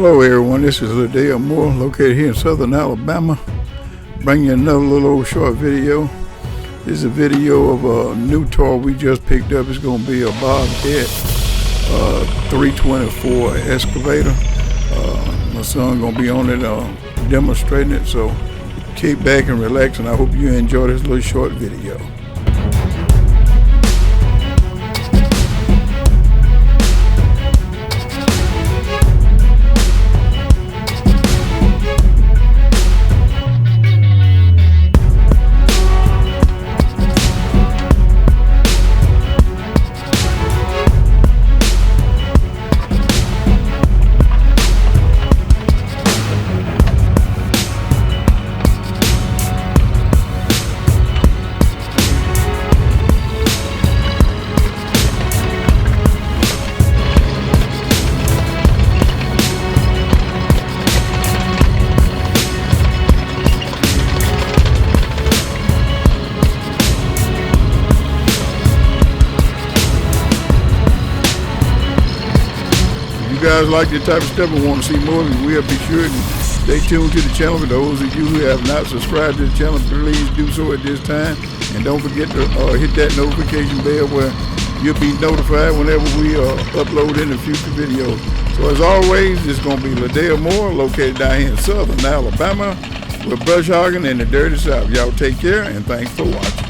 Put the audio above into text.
Hello everyone, this is Ladale Moore located here in southern Alabama, bringing you another little old short video. This is a video of a new toy we just picked up. It's going to be a Bobcat 324 Excavator. My son going to be on it demonstrating it, so kick back and relax, and I hope you enjoy this little short video. If you guys like this type of stuff and want to see more, we'll be sure to stay tuned to the channel. For those of you who have not subscribed to the channel, please do so at this time, and don't forget to hit that notification bell where you'll be notified whenever we upload any future videos. So as always, it's going to be Ladale Moore, located down here in southern Alabama with brush hogging in the dirty south. Y'all take care, and thanks for watching.